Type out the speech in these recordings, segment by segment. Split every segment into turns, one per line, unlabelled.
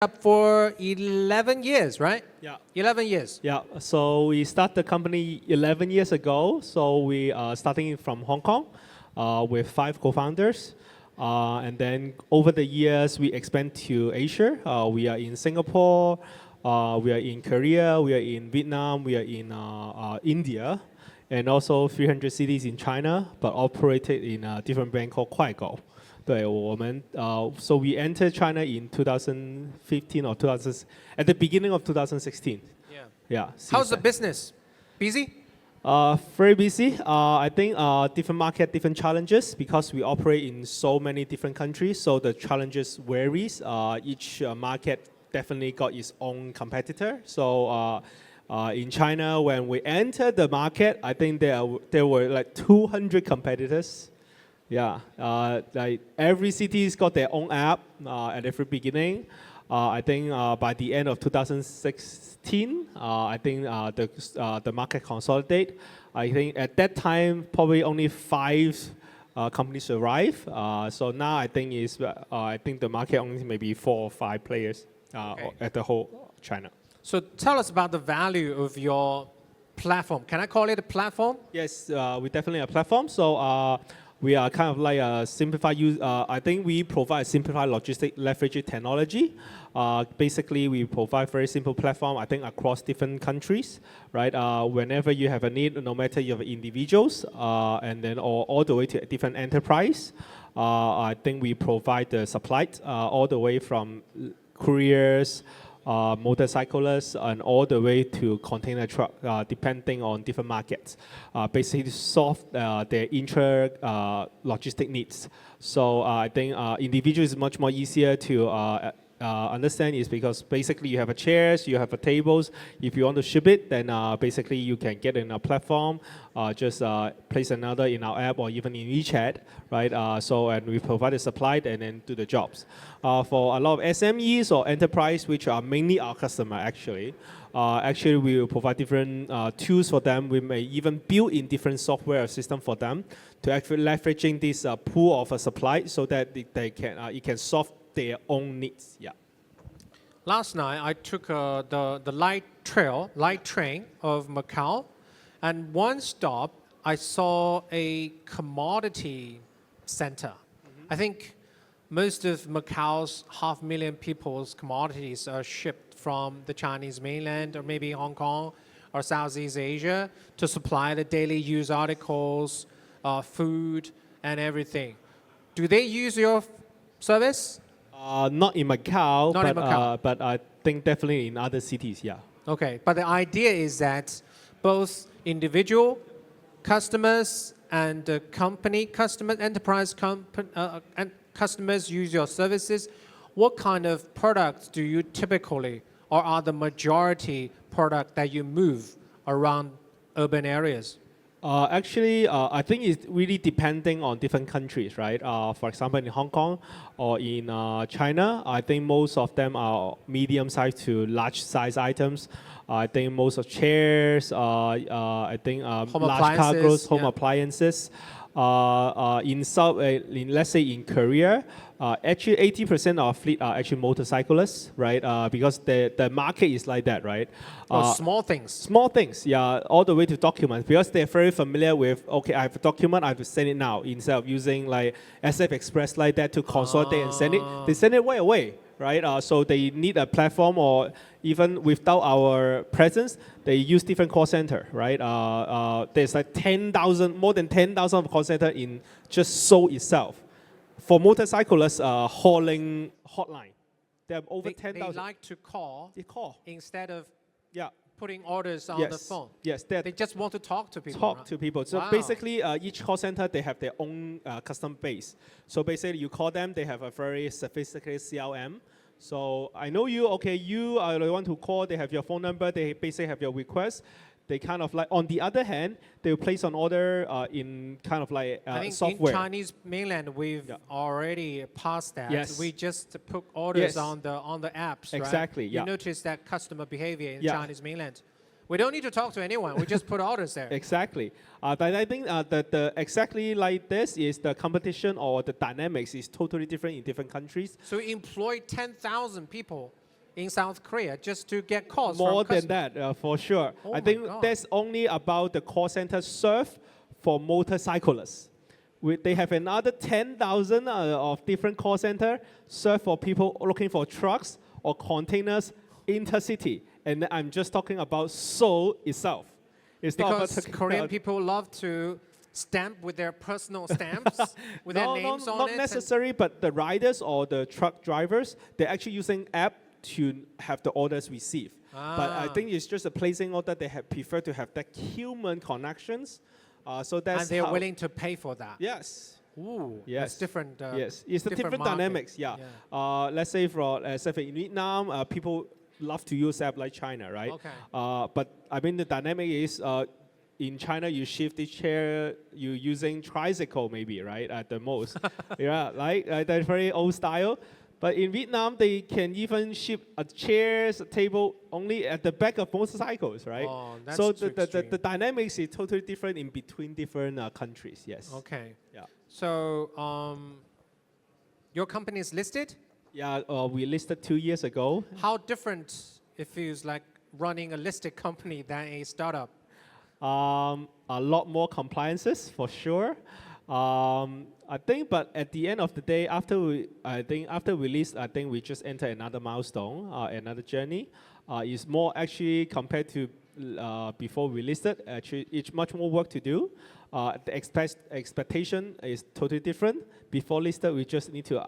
up for 11 years, right?
Yeah.
11 years.
Yeah, so we started the company 11 years ago. So we are starting from Hong Kong with 5 co-founders. And then over the years, we expand to Asia. We are in Singapore, we are in Korea, we are in Vietnam, we are in India, and also 300 cities in China, but operated in a different brand called Kuaigou. So we entered China in 2015 or 2000, at the beginning of 2016. Yeah.
How's the business? Busy?
Very busy. I think different market, different challenges because we operate in so many different countries. So the challenges varies. Each market definitely got its own competitor. So in China, when we entered the market, I think there were like 200 competitors. Yeah, like every city's got their own app at the very beginning. I think by the end of 2016, I think the market consolidate. I think at that time probably only 5 companies arrived. So now I think the market only maybe 4 or 5 players at the whole China.
So tell us about the value of your platform. Can I call it a platform?
Yes, we definitely a platform. So. We are kind of like a simplified use. I think we provide a simplified logistic leveraging technology. Basically, we provide very simple platform. I think across different countries, right? Whenever you have a need, no matter you have individuals, and then all the way to a different enterprise. I think we provide the supply all the way from couriers, motorcyclists, and all the way to container truck, depending on different markets. Basically, to solve their logistic needs. So I think individual is much more easier to understand is because basically you have a chairs, you have a tables. If you want to ship it, then basically you can get in a platform, just place another in our app or even in WeChat, right? And we provide the supply and then do the jobs. For a lot of SMEs or enterprise, which are mainly our customer actually, we will provide different tools for them. We may even build in different software system for them to actually leveraging this pool of a supply so that it can solve their own needs. Yeah.
Last night I took the light train of Macau, and one stop I saw a commodity center. I think most of Macau's 500,000 people's commodities are shipped from the Chinese mainland or maybe Hong Kong or Southeast Asia to supply the daily use articles, food and everything. Do they use your service?
Not in Macau,
Not in Macau.
But I think definitely in other cities, yeah.
Okay, but the idea is that both individual customers and company customers, enterprise and customers use your services. What kind of products do you typically, or are the majority product that you move around urban areas?
I think it's really depending on different countries, right? For example, in Hong Kong or in China, I think most of them are medium-sized to large-size items. I think most of chairs, large cargos, home appliances. Let's say in Korea, actually 80% of our fleet are actually motorcyclists, right? Because the market is like that, right?
Small things.
Small things, yeah, all the way to documents. Because they're very familiar with, okay, I have a document, I have to send it now. Instead of using like SF Express like that to consolidate and send it, they send it way away, right? So they need a platform, or even without our presence, they use different call center, right? There's like more than 10,000 call center in just Seoul itself. For motorcyclists, hauling hotline, they have over 10,000.
They like to call.
They call
instead of
yeah.
putting orders on the phone.
Yes,
they just want to talk to people.
So basically, each call center, they have their own custom base. So basically, you call them, they have a very sophisticated CRM. So I know you, okay, you want to call, they have your phone number, they basically have your request. They kind of like, on the other hand, they will place an order in kind of like
I think
software.
In Chinese mainland, we've already passed that.
Yes.
We just put orders on the apps,
exactly,
right?
Yeah.
You notice that customer behavior in Chinese mainland. We don't need to talk to anyone. We just put orders there.
Exactly. But I think the exactly like this is the competition or the dynamics is totally different in different countries.
So we employ 10,000 people in South Korea just to get calls
More
from
than
customers.
that, for sure.
Oh
I
my
think
God.
that's only about the call center served for motorcyclists. They have another 10,000 of different call center served for people looking for trucks or containers intercity. And I'm just talking about Seoul itself. It's not about
Because
talking
Korean
about-
people love to stamp with their personal stamps, with their names on
not
it. and-
necessary, but the riders or the truck drivers, they're actually using app to have the orders received. But I
Ah.
think it's just a placing order. They prefer to have that human connections. So that's
And they're
how,
willing to pay for that.
Yes.
Ooh,
Yes.
that's different.
Yes, it's the different
market.
dynamics. Yeah. Let's say in Vietnam, people love to use app like China, right?
Okay.
But I mean the dynamic is in China you shift the chair, you using tricycle maybe, right? At the most, yeah, like that's very old style. But in Vietnam, they can even ship chairs, a table only at the back of motorcycles, right?
Oh, that's
so
too extreme.
the dynamics is totally different in between different countries. Yes.
Okay.
Yeah.
So your company is listed.
Yeah, we listed 2 years ago.
How different it feels like running a listed company than a startup?
A lot more compliances for sure. I think, but at the end of the day, after we list, I think we just enter another milestone, another journey. It's more actually compared to before we listed. Actually, it's much more work to do. The expectation is totally different. Before listed, we just need to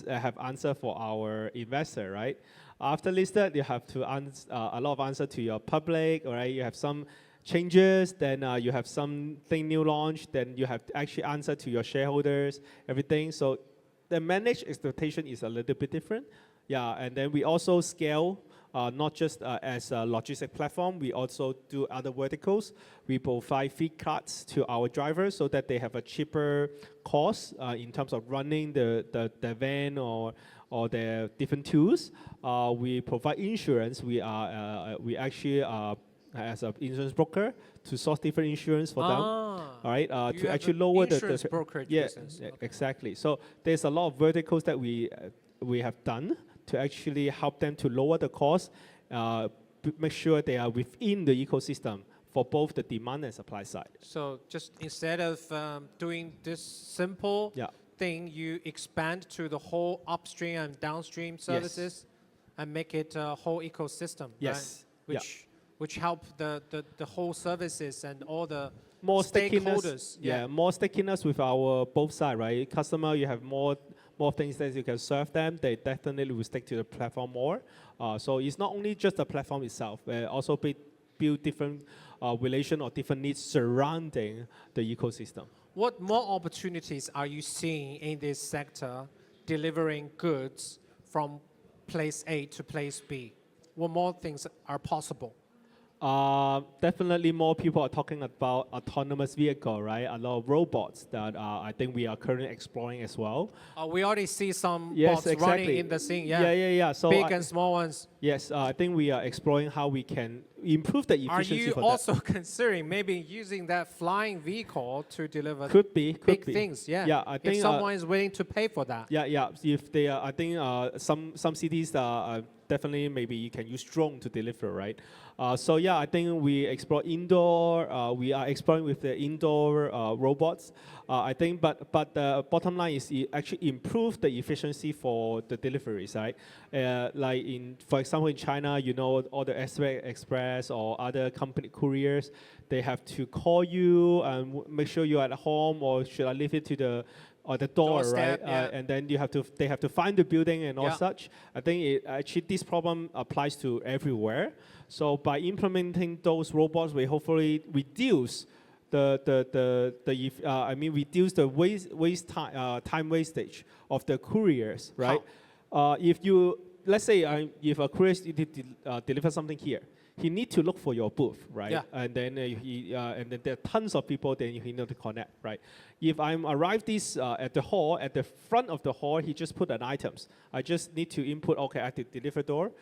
have answer for our investor, right? After listed, you have to a lot of answer to your public, all right? You have some changes, then you have something new launch, then you have to actually answer to your shareholders, everything. So the managed expectation is a little bit different. Yeah, and then we also scale, not just as a logistic platform, we also do other verticals. We provide feed cards to our drivers so that they have a cheaper cost in terms of running the van or the different tools. We provide insurance. We actually as an insurance broker to source different insurance for them. All right, to actually lower the
insurance brokerage
yeah,
business. Okay.
exactly. So there's a lot of verticals that we have done to actually help them to lower the cost, make sure they are within the ecosystem for both the demand and supply side.
So just instead of doing this simple
Yeah.
thing, you expand to the whole upstream and downstream services and make it a whole ecosystem.
Yes.
Right? Which help the whole services and all the
More
stakeholders.
stickiness. Yeah, more stickiness with our both side, right? Customer, you have more things that you can serve them. They definitely will stick to the platform more. So it's not only just the platform itself, also build different relation or different needs surrounding the ecosystem.
What more opportunities are you seeing in this sector delivering goods from place A to place B? What more things are possible?
Definitely more people are talking about autonomous vehicle, right? A lot of robots that I think we are currently exploring as well.
We already see some
Yes,
bots
exactly.
running in the scene.
Yeah. So
big and small ones.
yes, I think we are exploring how we can improve the
Are
efficiency
you
for
also considering maybe using that flying vehicle to deliver
that. Could be.
big things? Yeah.
Yeah, I think
if someone is willing to pay for that.
Yeah. If they are, I think some cities definitely maybe you can use drone to deliver, right? So yeah, I think we explore indoor. We are exploring with the indoor robots. I think, but the bottom line is it actually improve the efficiency for the deliveries, right? Like for example, in China, you know, all the Express or other company couriers, they have to call you and make sure you're at home, or should I leave it to the door,
Doorstep,
right?
yeah.
And then they have to find the building and all
Yeah.
such. I think actually this problem applies to everywhere. So by implementing those robots, we hopefully reduce reduce the time wastage of the couriers, right? Let's say if a courier deliver something here, he need to look for your booth, right?
Yeah.
And then and then there are tons of people. Then he need to connect, right? If I'm arrived at the hall, at the front of the hall, he just put an items. I just need to input. Okay, at the deliver door.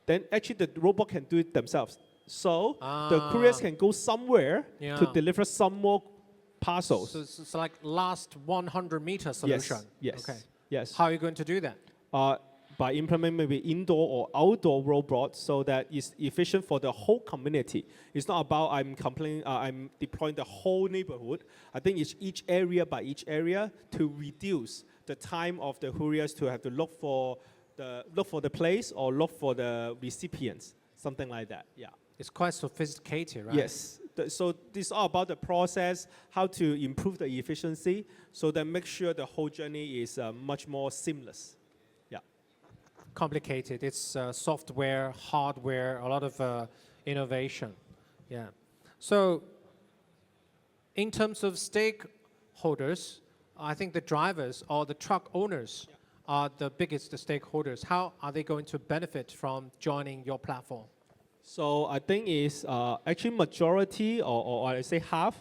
Then actually the robot can do it themselves. So the couriers can go somewhere to deliver some more parcels.
So it's like last 100-meter solution.
Yes.
Okay.
Yes.
How are you going to do that?
by implementing maybe indoor or outdoor robots so that it's efficient for the whole community. It's not about I'm deploying the whole neighborhood. I think it's each area by each area to reduce the time of the couriers to have to look for the place or look for the recipients, something like that. Yeah.
It's quite sophisticated, right?
Yes. So this is all about the process, how to improve the efficiency, so that make sure the whole journey is much more seamless. Yeah.
Complicated. It's software, hardware, a lot of innovation. Yeah. So in terms of stakeholders, I think the drivers or the truck owners are the biggest stakeholders. How are they going to benefit from joining your platform?
So I think it's actually majority or I say half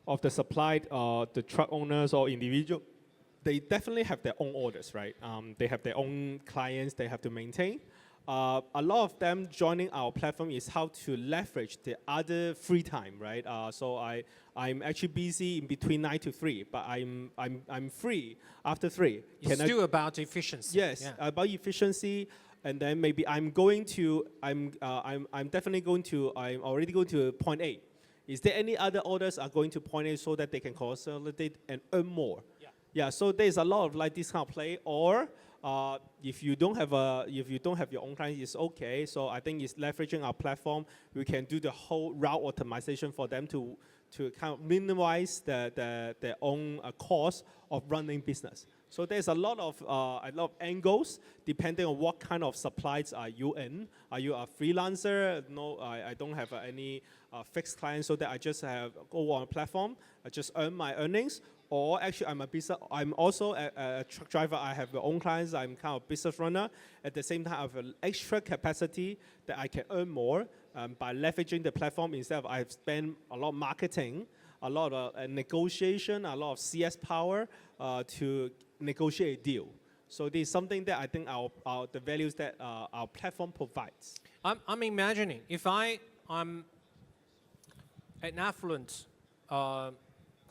of the supplied the truck owners or individual, they definitely have their own orders, right? They have their own clients they have to maintain. A lot of them joining our platform is how to leverage the other free time, right? So I'm actually busy in between 9 to 3, but I'm free after 3.
It's still about efficiency.
Yes,
Yeah.
about efficiency. And then maybe I'm already going to point A. Is there any other orders are going to point A so that they can consolidate and earn more?
Yeah.
Yeah. So there's a lot of like this kind of play. Or if you don't have your own clients, it's okay. So I think it's leveraging our platform. We can do the whole route optimization for them to kind of minimize their own cost of running business. So there's a lot of angles depending on what kind of supplies are you in. Are you a freelancer? No, I don't have any fixed clients, so that I just go on a platform, I just earn my earnings. Or actually, I'm also a truck driver. I have my own clients. I'm kind of business runner. At the same time, I have an extra capacity that I can earn more by leveraging the platform. Instead of I spend a lot of marketing, a lot of negotiation, a lot of CS power to negotiate a deal. So this is something that I think the values that our platform provides.
I'm imagining if I'm an affluent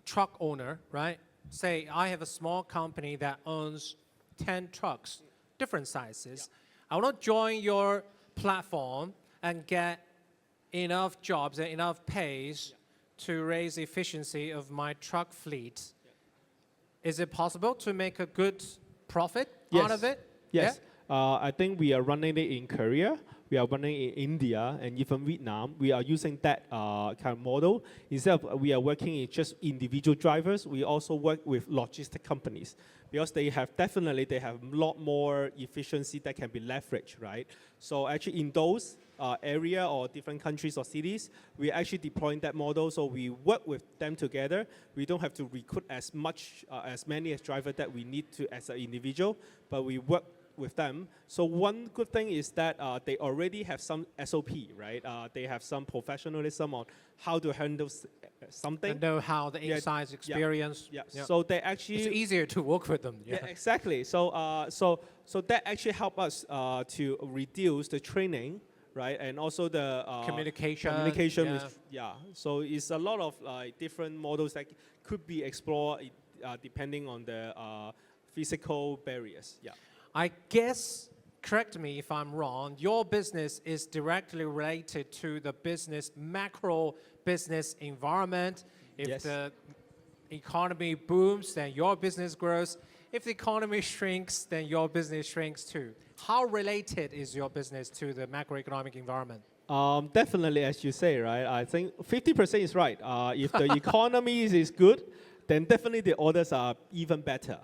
truck owner, right? Say I have a small company that owns 10 trucks, different sizes. I want to join your platform and get enough jobs and enough pays to raise the efficiency of my truck fleet. Is it possible to make a good profit out of it?
Yes.
Yeah?
I think we are running it in Korea. We are running in India and even Vietnam. We are using that kind of model. Instead of we are working in just individual drivers, we also work with logistic companies because they have a lot more efficiency that can be leveraged, right? So actually in those area or different countries or cities, we are actually deploying that model. So we work with them together. We don't have to recruit as many as drivers that we need to as an individual, but we work with them. So one good thing is that they already have some SOP, right? They have some professionalism on how to handle something.
And know how the insights experience.
Yeah. So they actually
it's easier to work with them.
Yeah, exactly. So that actually help us to reduce the training, right? And also the
communication.
So it's a lot of different models that could be explored depending on the physical barriers. Yeah.
I guess, correct me if I'm wrong, your business is directly related to the macro business environment. If the economy booms, then your business grows. If the economy shrinks, then your business shrinks too. How related is your business to the macroeconomic environment?
Definitely, as you say, right? I think 50% is right. If the economy is good, then definitely the orders are even better.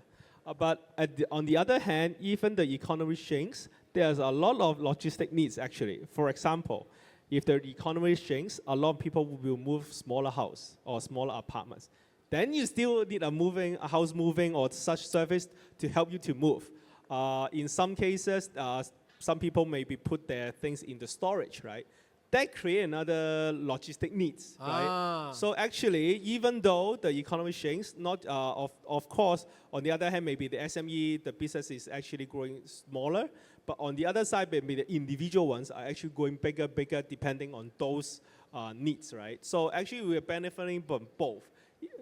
But on the other hand, even the economy shrinks, there's a lot of logistic needs actually. For example, if the economy shrinks, a lot of people will move smaller house or smaller apartments. Then you still need a house moving or such service to help you to move. In some cases, some people maybe put their things in the storage, right? That create another logistic needs, right? So actually, even though the economy shrinks, not of course, on the other hand, maybe the SME, the business is actually growing smaller, but on the other side, maybe the individual ones are actually growing bigger, depending on those needs, right? So actually, we're benefiting from both.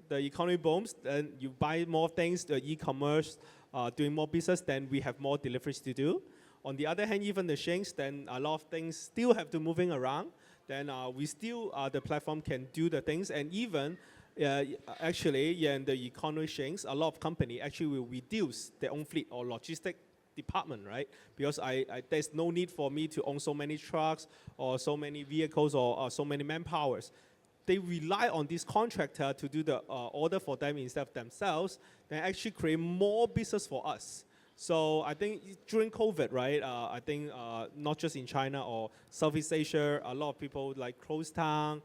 The economy booms, then you buy more things, the e-commerce, doing more business, then we have more deliveries to do. On the other hand, even the Zhengs, then a lot of things still have to moving around. Then we still, the platform can do the things. And even actually, in the economy Zhengs, a lot of company actually will reduce their own fleet or logistic department, right? Because there's no need for me to own so many trucks or so many vehicles or so many manpowers. They rely on this contractor to do the order for them instead of themselves. They actually create more business for us. So I think during COVID, right, I think not just in China or Southeast Asia, a lot of people like close down.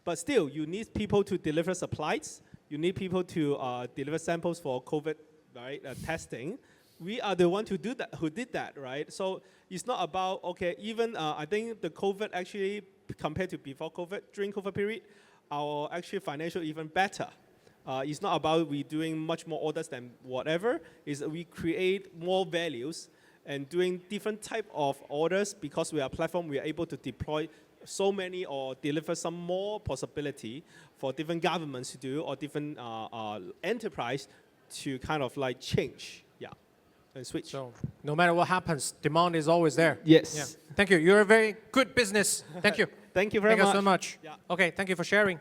But still, you need people to deliver supplies. You need people to deliver samples for COVID, right, testing. We are the one who did that, right? So it's not about, okay, even I think the COVID actually, compared to before COVID, during COVID period, our actually financial even better. It's not about we doing much more orders than whatever, is we create more values and doing different type of orders because we are a platform, we are able to deploy so many or deliver some more possibility for different governments to do or different enterprise to kind of like change, yeah, and switch.
So no matter what happens, demand is always there.
Yes.
Yeah. Thank you. You're a very good business. Thank you.
Thank you very
Thank
much.
you so much.
Yeah.
Okay, thank you for sharing.